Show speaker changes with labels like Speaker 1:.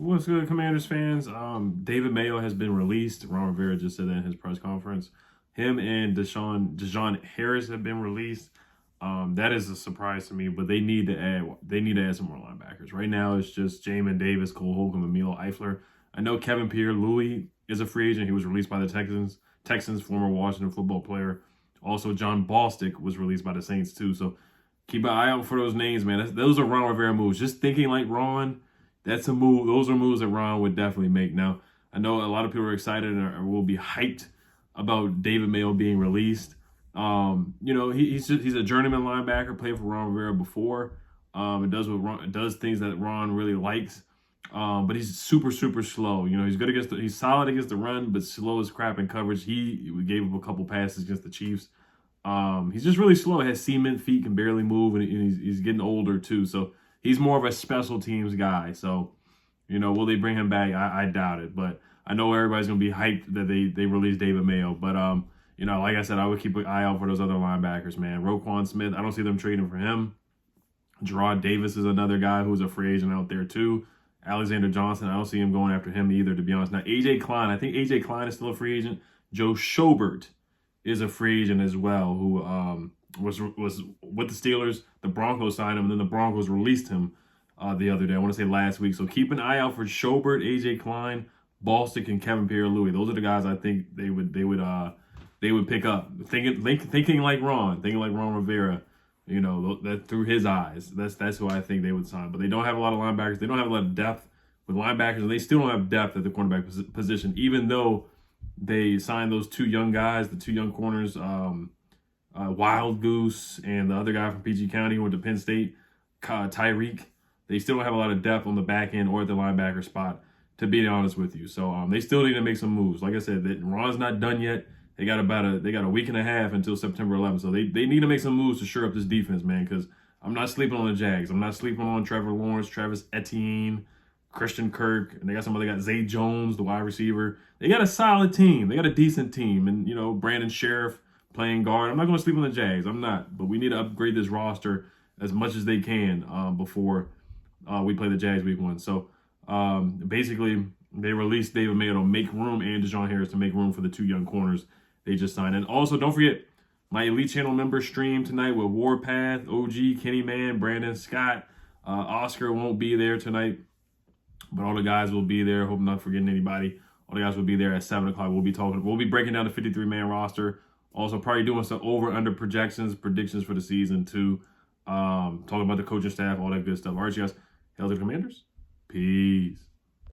Speaker 1: What's good, Commanders fans? David Mayo has been released. Ron Rivera just said that in his press conference. Him and Deshaun Harris have been released. That is a surprise to me, but they need to add some more linebackers. Right now, it's just Jamin Davis, Cole Holcomb, and Milo Eifler. I know Kevin Pierre-Louis is a free agent. He was released by the Texans, former Washington football player. Also, Jon Bostic was released by the Saints too. So keep an eye out for those names, man. Those are Ron Rivera moves. Just thinking like Ron. That's a move. Those are moves that Ron would definitely make. Now, I know a lot of people are excited or will be hyped about David Mayo being released. He's a journeyman linebacker, played for Ron Rivera before. It does things that Ron really likes. But he's super slow. He's solid against the run, but slow as crap in coverage. He gave up a couple passes against the Chiefs. He's just really slow. He has cement feet, can barely move, and he's getting older too. So he's more of a special teams guy. So, will they bring him back? I doubt it. But I know everybody's going to be hyped that they released David Mayo. But, like I said, I would keep an eye out for those other linebackers, man. Roquan Smith, I don't see them trading for him. Gerard Davis is another guy who's a free agent out there too. Alexander Johnson, I don't see him going after him either, to be honest. Now, A.J. Klein, I think A.J. Klein is still a free agent. Joe Schobert is a free agent as well, who was with the Steelers. The Broncos signed him, and then the Broncos released him the other day. I want to say last week. So keep an eye out for Schobert, A.J. Klein, Bostic, and Kevin Pierre-Louis. Those are the guys I think they would pick up. Thinking like Ron Rivera. That through his eyes, that's who I think they would sign. But they don't have a lot of linebackers. They don't have a lot of depth with linebackers, and they still don't have depth at the cornerback position, even though they signed those two young guys, the two young corners, Wild Goose and the other guy from PG County who went to Penn State, Tyreek. They still don't have a lot of depth on the back end or at the linebacker spot, to be honest with you. So they still need to make some moves. Like I said, Ron's not done yet. They got a week and a half until September 11th. So they need to make some moves to shore up this defense, man, because I'm not sleeping on the Jags. I'm not sleeping on Trevor Lawrence, Travis Etienne, Christian Kirk, and they got Zay Jones, the wide receiver. They got a solid team. They got a decent team. And, Brandon Sheriff playing guard. I'm not going to sleep on the Jags. I'm not. But we need to upgrade this roster as much as they can before we play the Jags week 1. So, basically, they released David Mayo to make room and Deshaun Harris to make room for the two young corners they just signed. And also, don't forget, my Elite Channel member stream tonight with Warpath, OG, Kenny Man, Brandon Scott. Oscar won't be there tonight, but all the guys will be there. Hope I'm not forgetting anybody. All the guys will be there at 7 o'clock. We'll be breaking down the 53-man roster. Also, probably doing some over-under predictions for the season, too. Talking about the coaching staff, all that good stuff. All right, you guys. Hail to the Commanders. Peace.